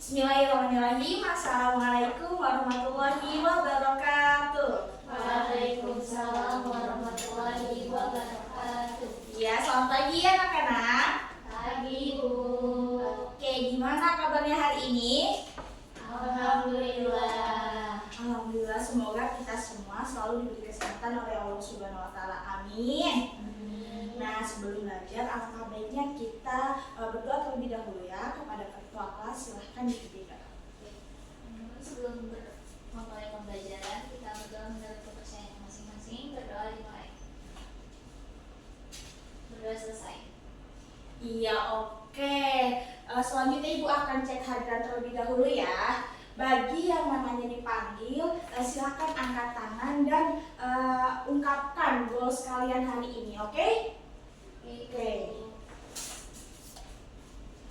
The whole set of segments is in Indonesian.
Bismillahirrahmanirrahim. Assalamualaikum warahmatullahi wabarakatuh. Waalaikumsalam warahmatullahi wabarakatuh. Ya, selamat pagi ya anak-anak. Pagi, Bu. Oke, gimana kabarnya hari ini? Alhamdulillah. Alhamdulillah, semoga kita semua selalu diberi kesehatan oleh Allah Subhanahu wa taala. Amin. Nah, sebelum belajar, alangkah baiknya kita berdoa terlebih dahulu ya kepada ketua kelas. Silahkan dipimpin. Sebelum memulai pembelajaran, kita berdoa menurut kepercayaan masing-masing. Berdoa dimulai. Berdoa selesai. Iya, oke. Selanjutnya Ibu akan cek hadiran terlebih dahulu ya. Bagi yang namanya dipanggil, silakan angkat tangan dan ungkapkan goals kalian hari ini, oke? Oke.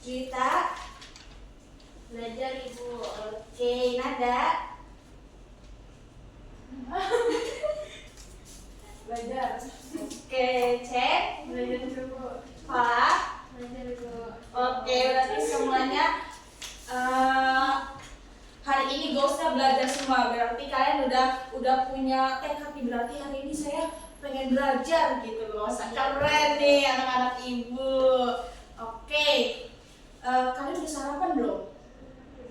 Kita Belajar, Ibu. oke, Nada. Belajar. Oke, cek. Belajar dulu. Pak. Belajar dulu. Oke, berarti semuanya hari ini goalsnya belajar semua. Berarti kalian udah punya tekad nih, berarti hari ini saya pengen belajar gitu loh. Keren nih anak-anak Ibu. Oke, kalian udah sarapan belum?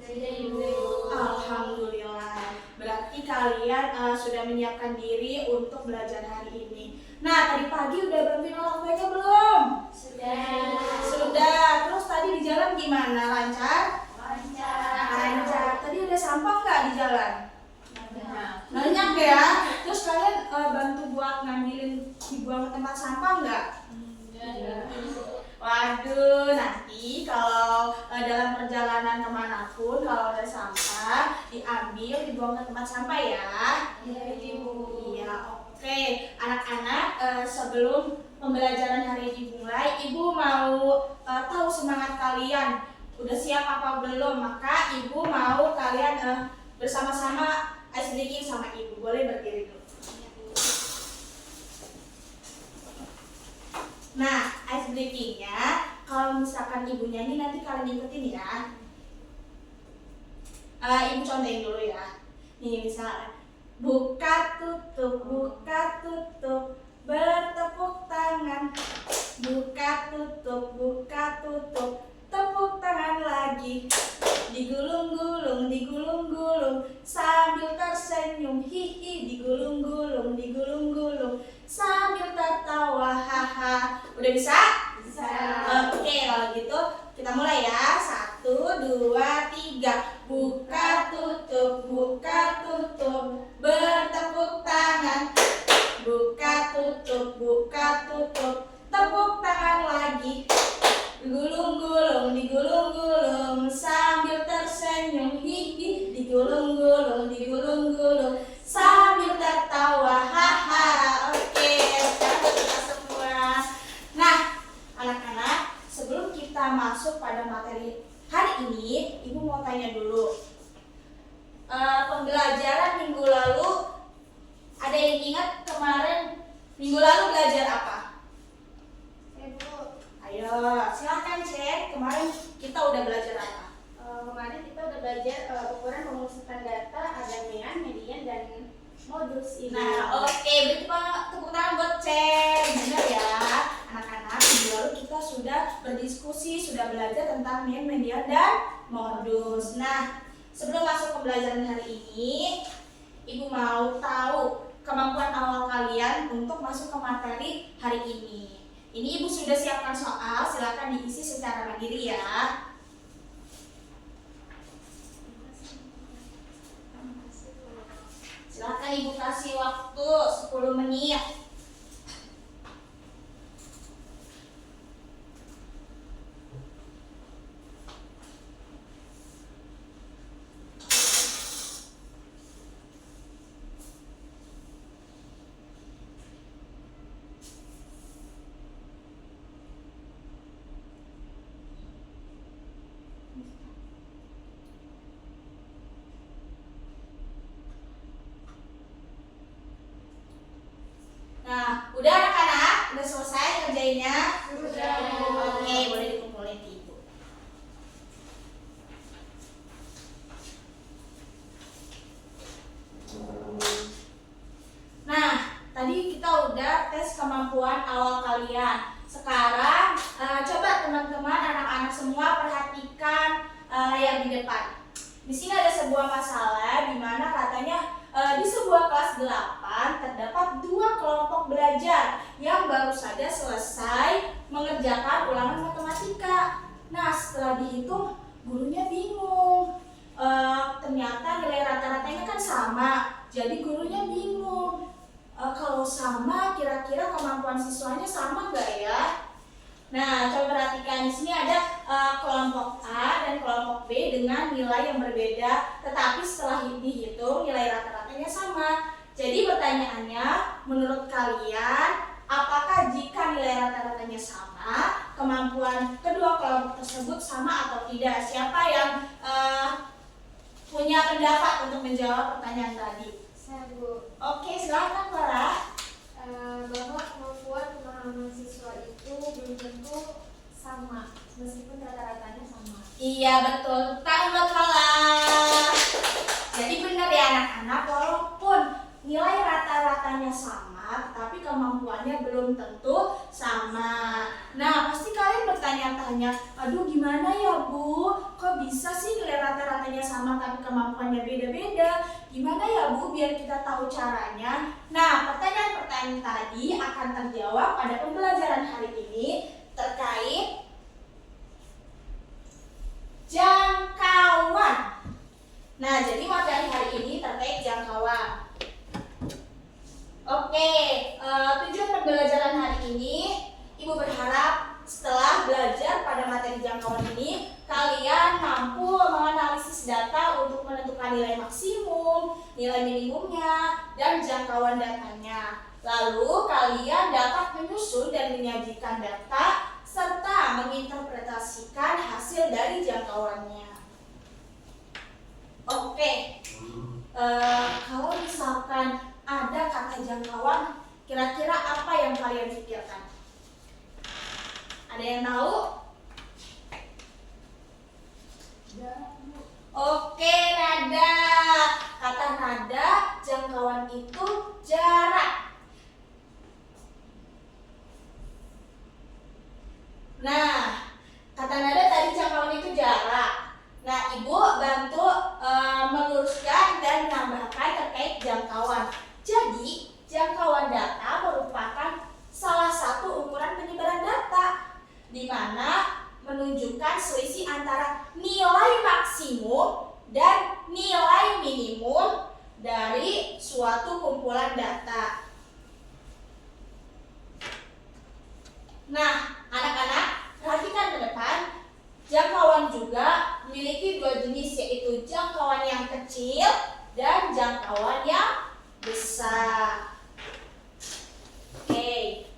Belajar, Ibu. Alhamdulillah. Berarti kalian sudah menyiapkan diri untuk belajar hari ini. Nah, tadi pagi udah bantuin orang tuanya belum? Sudah. Sudah. Terus tadi di jalan gimana? Lancar? Lancar. Lancar. Tadi ada sampah nggak di jalan? Banyak. Banyak ya. Terus kalian bantu buat ngambilin dibuang ke tempat sampah nggak? Waduh, nanti kalau dalam perjalanan kemanapun kalau ada sampah diambil dibuang ke tempat sampah ya. Iya, Ibu. Iya, oke. Anak-anak, sebelum pembelajaran hari ini dimulai, Ibu mau tahu semangat kalian. Udah siap apa belum? Maka Ibu mau kalian bersama-sama ice breaking sama Ibu. Boleh berdiri dulu. Nah, ice breakingnya kalau misalkan Ibu nyanyi nanti kalian ikutin ya. Ibu contohin dulu ya. Nih misalnya, buka tutup, bertepuk tangan. Buka tutup, tepuk tangan lagi. Digulung-gulung, sambil tersenyum, hihi. Digulung-gulung, sambil tertawa, haha. Udah bisa? Bisa. Oke, kalau gitu kita mulai ya. 1, 2, 3. Buka tutup, bertepuk tangan. Buka tutup, tepuk tangan lagi. Digulung-gulung, sambil tersenyum, hihi. Digulung-gulung, sambil tertawa, haha. Oke, sekarang kita semua. Nah, anak-anak, sebelum kita masuk pada materi hari ini, Ibu mau tanya dulu. Pembelajaran minggu lalu, ada yang ingat kemarin minggu lalu belajar apa? Ibu. Ayo, silahkan cek. Kemarin kita udah belajar apa? Kemarin kita udah belajar ukuran pemusatan data, ada mean, median, dan modus ini. Nah, oke, beri tepuk tangan buat cek. Benar ya, anak-anak. Minggu lalu kita sudah berdiskusi, sudah belajar tentang mean, median, dan modus. Nah, sebelum masuk pembelajaran hari ini, Ibu mau tahu kemampuan awal kalian untuk masuk ke materi hari ini. Ini Ibu sudah siapkan soal, silakan diisi secara mandiri ya. Silakan Ibu kasih waktu 10 menit. Nah, udah anak-anak? Udah selesai ngerjainnya? Sudah. Oke, boleh dikumpulin di Ibu. kalian. Sekarang coba teman-teman anak-anak semua perhatikan layar di depan. Di sini ada sebuah masalah di mana katanya di sebuah kelas 8 terdapat 2 kelompok belajar yang baru saja selesai mengerjakan ulangan matematika. Nah, setelah dihitung gurunya bingung. Ternyata nilai rata-ratanya kan sama, jadi gurunya bingung. Kalau sama, kira-kira kemampuan siswanya sama nggak ya? Nah, coba perhatikan di sini ada kelompok A dan kelompok B dengan nilai yang berbeda, tetapi setelah dihitung nilai rata-ratanya sama. Jadi pertanyaannya, menurut kalian, apakah jika nilai rata-ratanya sama, kemampuan kedua kelompok tersebut sama atau tidak? Siapa yang punya pendapat untuk menjawab pertanyaan tadi? Saya Bu. Oke, silakan Clara. Bahwa kemampuan pemahaman siswa itu belum tentu sama meskipun rata-ratanya sama. Iya betul, tangan Clara. Jadi benar ya anak-anak, walaupun nilai rata-ratanya sama, tapi kemampuannya belum tentu sama. Nah, pasti kalian bertanya-tanya, aduh gimana ya Bu, kok bisa sih nilai rata-ratanya sama tapi kemampuannya beda-beda? Gimana ya Bu biar kita tahu caranya? Nah, pertanyaan-pertanyaan tadi akan terjawab pada pembelajaran hari ini terkait jangkauan. Nah, jadi materi hari ini terkait jangkauan. Oke, tujuan pembelajaran hari ini, Ibu berharap setelah belajar pada materi jangkauan ini, kalian mampu menganalisis data untuk menentukan nilai maksimum, nilai minimumnya, dan jangkauan datanya. Lalu, kalian dapat menyusun dan menyajikan data, serta menginterpretasikan hasil dari jangkauannya. Oke, kalau misalkan ada kata jangkauan, kira-kira apa yang kalian pikirkan? Ada yang tahu? Oke, nada. Kata nada, jangkauan itu jarak. Nah, kata nada tadi jangkauan itu jarak. Nah, Ibu bantu meluruskan dan menambahkan terkait jangkauan. Jadi, jangkauan data merupakan salah satu ukuran penyebaran data, di mana menunjukkan selisih antara nilai maksimum dan nilai minimum dari suatu kumpulan data. Nah, anak-anak, perhatikan ke depan. Jangkauan juga memiliki 2 jenis, yaitu jangkauan yang kecil dan jangkauan yang besar. Oke.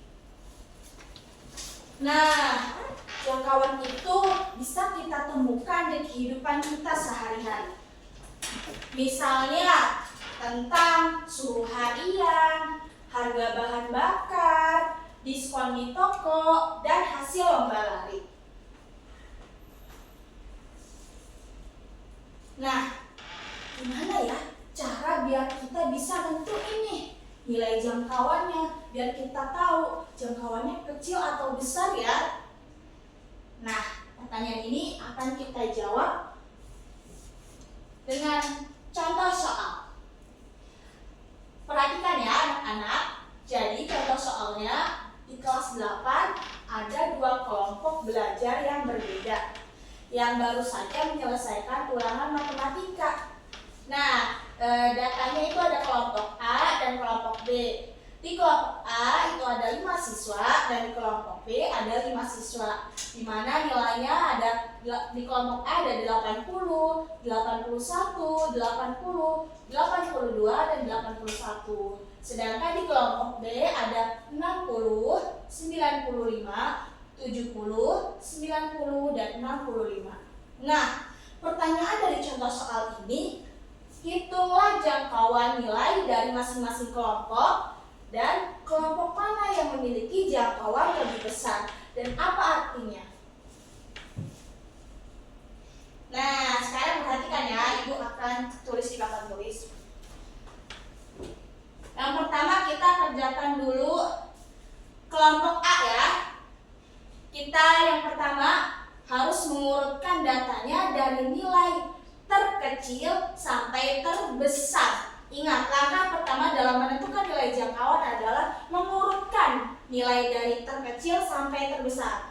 Nah, jangkauan itu bisa kita temukan di kehidupan kita sehari-hari. Misalnya tentang suhu harian, harga bahan bakar, diskon di toko, dan hasil lomba lari. Nah, gimana ya cara biar kita bisa nentuin nih nilai jangkauannya, biar kita tahu jangkauannya kecil atau besar ya? Nah, pertanyaan ini akan kita jawab dengan contoh soal. Perhatikan ya anak-anak. Jadi contoh soalnya di kelas 8 ada 2 kelompok belajar yang berbeda yang baru saja menyelesaikan ulangan matematika. Nah, datanya itu ada kelompok A dan kelompok B. Di kelompok A itu ada 5 siswa dan di kelompok B ada 5 siswa. Di mana nilainya ada di kelompok A ada 80, 81, 80, 82 dan 81. Sedangkan di kelompok B ada 60, 95, 70, 90, dan 65. Nah, pertanyaan dari contoh soal ini, hitunglah jangkauan nilai dari masing-masing kelompok dan kelompok mana yang memiliki jangkauan lebih besar dan apa artinya. Nah, sekarang perhatikan ya, Ibu akan tulis di papan tulis. Yang pertama kita kerjakan dulu kelompok A ya. dari nilai terkecil sampai terbesar. Ingat, langkah pertama dalam menentukan nilai jangkauan adalah mengurutkan nilai dari terkecil sampai terbesar.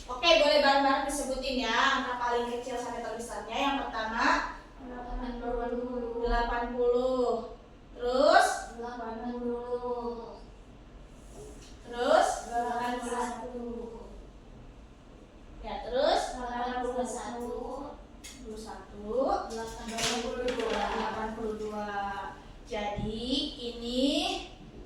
Oke, boleh bareng-bareng disebutin ya angka paling kecil sampai terbesarnya. Yang pertama 80. Terus 81. Ya, terus 81. 82. Jadi ini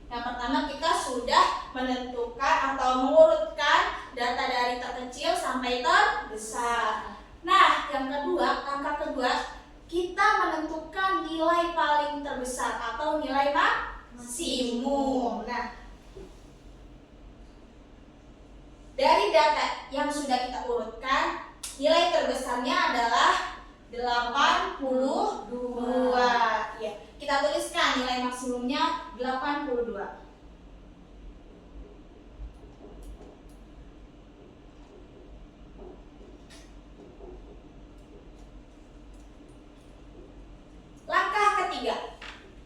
yang pertama kita sudah menentukan atau mengurutkan data dari terkecil sampai terbesar. Nah, yang kedua, angka kedua, kita menentukan nilai paling terbesar atau nilai maksimum. Nah, dari data yang sudah kita urutkan, nilai terbesarnya adalah 82. Ya, kita tuliskan nilai maksimumnya 82. Langkah ketiga,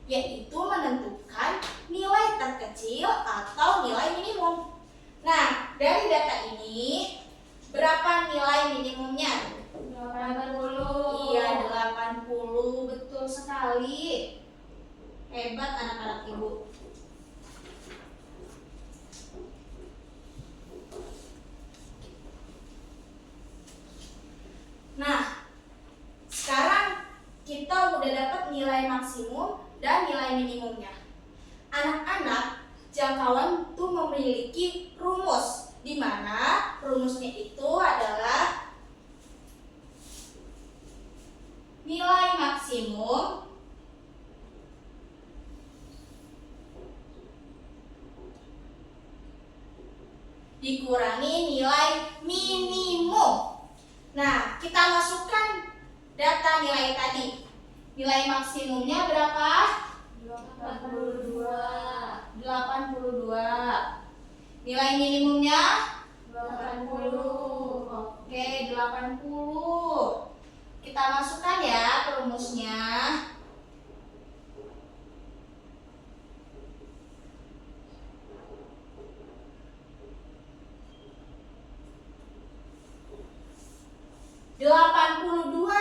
yaitu menentukan nilai terkecil atau nilai minimum. Nah, dari data ini berapa nilai minimumnya? 80. Iya, 80. Betul sekali. Hebat anak-anak ibu. Nah, sekarang kita udah dapat nilai maksimum dan nilai minimumnya. Anak-anak, jangkauan tuh memiliki rumus, di mana rumusnya itu adalah nilai maksimum dikurangi nilai minimum. Nah, kita masukkan data nilai tadi. Nilai maksimumnya berapa? 82. Nilai minimumnya 80. Oke, 80. Kita masukkan ya ke rumusnya.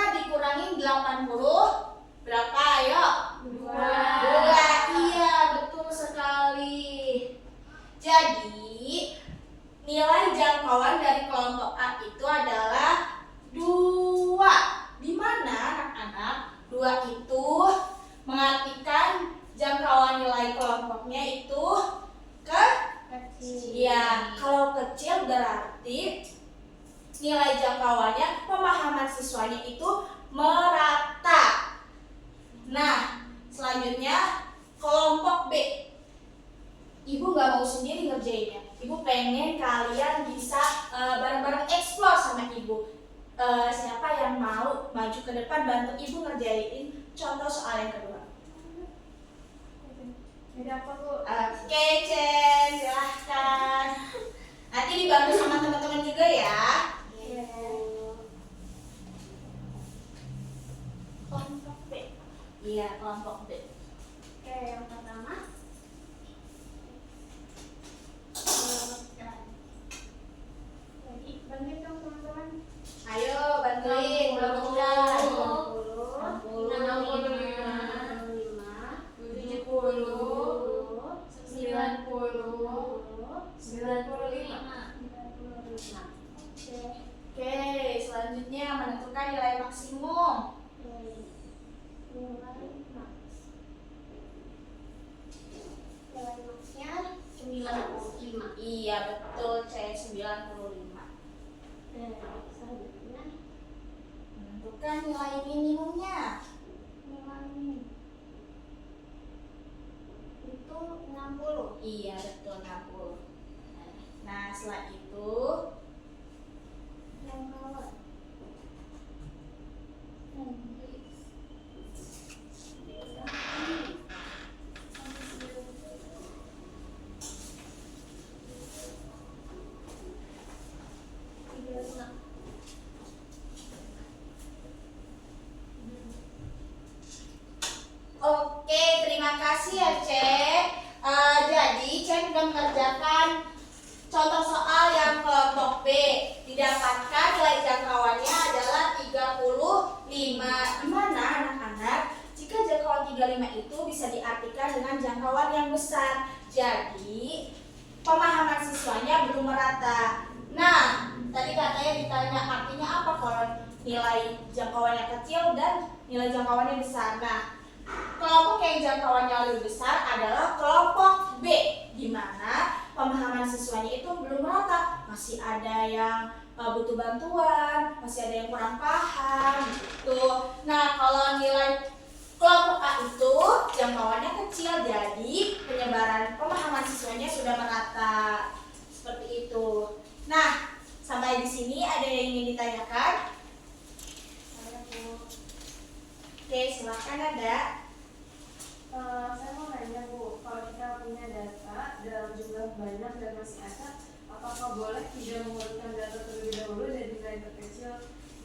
Dikurangi 80 berapa? Ayo. 2. Iya, betul sekali. Jadi nilai jangkauan dari kelompok A itu adalah 2. Di mana anak-anak 2 itu mengartikan jangkauan nilai kelompoknya itu Kecil. ya, kalau kecil berarti nilai jangkauannya, pemahaman siswanya itu merata. Nah, selanjutnya kelompok B. Ibu nggak mau sendiri ngerjainnya. Ibu pengen kalian bisa bareng-bareng explore sama ibu. Siapa yang mau maju ke depan bantu ibu ngerjain contoh soal yang kedua? Jadi apa, Bu? Oke, Cen, silahkan. Nanti dibantu sama teman-teman juga ya. Iya. Kelompok B. Iya, kelompok B. Oke, yang pertama. Jadi, bantuin dong teman-teman. Ayo bantuin. 60, 90. Oke, selanjutnya menentukan nilai maksimum. Nilai maksnya 95. Iya, betul, C95. Selanjutnya Menentukan nilai minimumnya. nilai itu 60. Iya, betul, 60. Nah, setelah itu Yang kawan. Oke, terima kasih ya Cek. Jadi Cek sudah mengerjakan contoh soal yang kelompok B. Didapatkan nilai jangkauannya adalah 35. Di mana anak-anak? Jika jangkauan 35 itu bisa diartikan dengan jangkauan yang besar. Jadi pemahaman siswanya belum merata. Nah, tadi katanya ditanya artinya apa kalau nilai jangkauannya kecil dan nilai jangkauannya besar. Nah, kelompok yang jangkauannya lebih besar adalah kelompok B, di mana pemahaman siswanya itu belum merata. Masih ada yang butuh bantuan, masih ada yang kurang paham gitu. Nah, kalau nilai kelompok A itu jangkauannya kecil, jadi penyebaran pemahaman siswanya sudah merata. Seperti itu. Nah, sampai di sini ada yang ingin ditanyakan? Oke, silakan ada. Saya mau nanya Bu, kalau kita punya data dalam jumlah banyak dan masih acak, apakah boleh tidak mengurutkan data terlebih dahulu dari nilai terkecil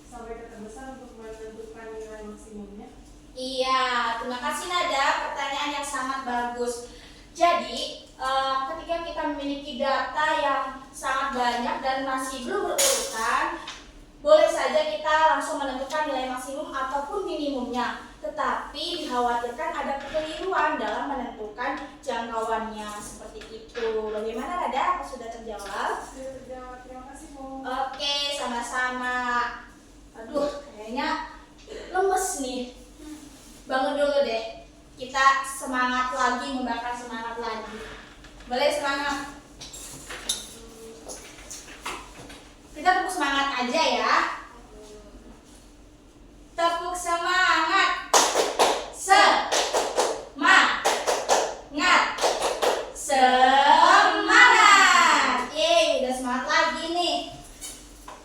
sampai ke terbesar untuk menentukan nilai maksimumnya? Iya, terima kasih Nada, pertanyaan yang sangat bagus. Jadi, ketika kita memiliki data yang sangat banyak dan masih belum berurutan, boleh saja kita langsung menentukan nilai maksimum ataupun minimumnya. Tetapi dikhawatirkan ada kekeliruan dalam menentukan jangkauannya seperti itu. Bagaimana Nada? Apa sudah terjawab? Sudah terjawab, terima kasih Bu. Oke, sama-sama. Aduh, kayaknya lemes nih. Bangun dulu deh. Kita semangat lagi, membakar semangat lagi. Boleh semangat? Kita tepuk semangat aja ya. Tepuk semangat. Semangat. Semangat. Yeay, udah semangat lagi nih.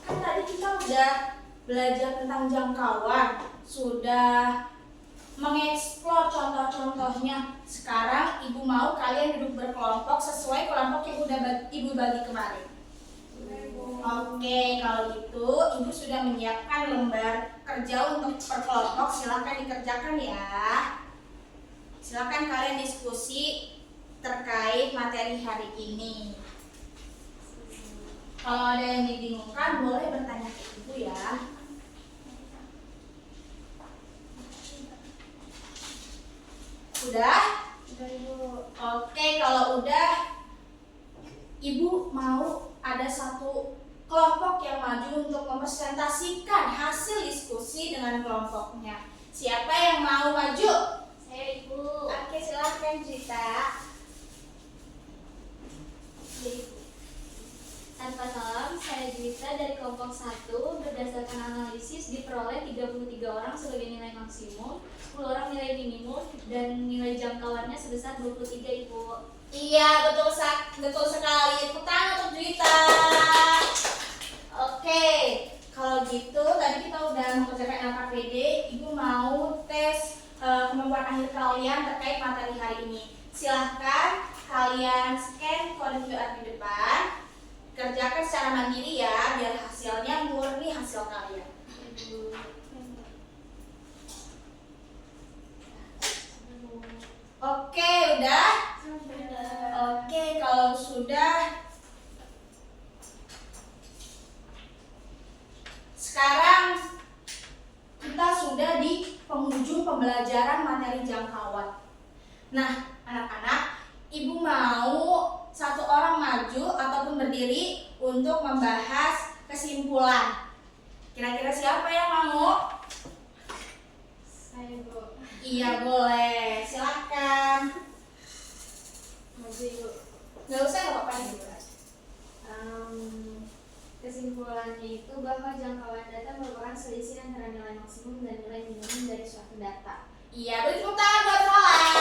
Kan tadi kita udah belajar tentang jangkauan, sudah mengeksplor contoh-contohnya. Sekarang Ibu mau kalian duduk berkelompok sesuai kelompok yang udah Ibu bagi kemarin. Oke, kalau gitu Ibu sudah menyiapkan lembar kerja untuk per kelompok. Silakan dikerjakan ya. Silakan kalian diskusi terkait materi hari ini. Kalau ada yang dibingungkan boleh bertanya ke Ibu ya. Udah? Sudah Ibu. Oke, kalau udah Ibu mau ada satu kelompok yang maju untuk mempresentasikan hasil diskusi dengan kelompoknya. Siapa yang mau maju? Saya Ibu. Oke, silahkan Cita. Tanpa salam, saya Juwita dari kelompok 1. Berdasarkan analisis diperoleh 33 orang sebagai nilai maksimum, 10 orang nilai minimum, dan nilai jangkauannya sebesar 23 Ibu. Iya, betul sekali. Tepuk tangan untuk Juwita. Oke, kalau gitu tadi kita udah mengerjakan LKPD. Ibu mau tes kemampuan akhir kalian terkait materi hari ini. Silahkan kalian scan kode QR di depan. Kerjakan secara mandiri ya, biar hasilnya murni hasil kalian. Oke, udah? Oke, kalau sudah, sekarang kita sudah di penghujung pembelajaran materi jangkauan. Nah, anak-anak, Ibu mau satu orang maju ataupun berdiri untuk membahas kesimpulan. Kira-kira siapa yang mau? Saya Bu. Iya, boleh. Silakan. Maju Ibu. Nggak usah, nggak apa-apa Ibu. Kesimpulannya itu bahwa jangkauan data merupakan selisih antara nilai maksimum dan nilai minimum dari suatu data. Iya, beri tepuk tangan buat salah.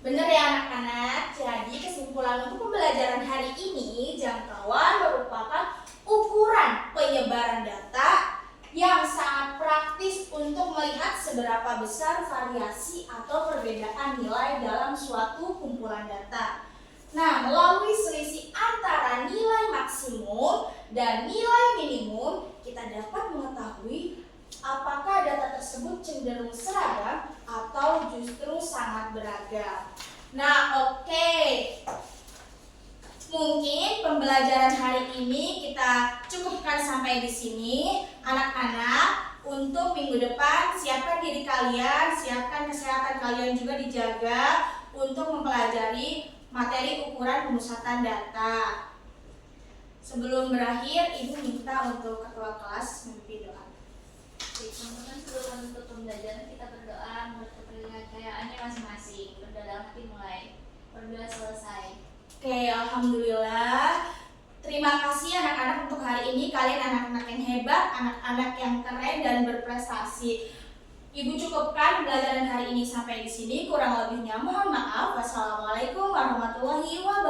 Bener ya anak-anak, jadi kesimpulan untuk pembelajaran hari ini, jangkauan merupakan ukuran penyebaran data yang sangat praktis untuk melihat seberapa besar variasi atau perbedaan nilai dalam suatu kumpulan data. Nah, melalui selisih antara nilai maksimum dan nilai minimum, kita dapat mengetahui apakah data tersebut cenderung seragam justru sangat beragam. Nah, oke. Mungkin pembelajaran hari ini kita cukupkan sampai di sini. Anak-anak, untuk minggu depan siapkan diri kalian, siapkan kesehatan kalian juga dijaga untuk mempelajari materi ukuran pemusatan data. Sebelum berakhir, Ibu minta untuk ketua kelas memimpin doa. Oke, teman-teman, sebelum menutup pembelajaran kita berdoa menurut kepercayaannya masing-masing. Berdoa dalam hati mulai. Berdoa selesai. Oke, alhamdulillah. Terima kasih anak-anak untuk hari ini. Kalian anak-anak yang hebat, anak-anak yang keren dan berprestasi. Ibu cukupkan pembelajaran hari ini sampai di sini. Kurang lebihnya mohon maaf. Wassalamualaikum warahmatullahi wabarakatuh.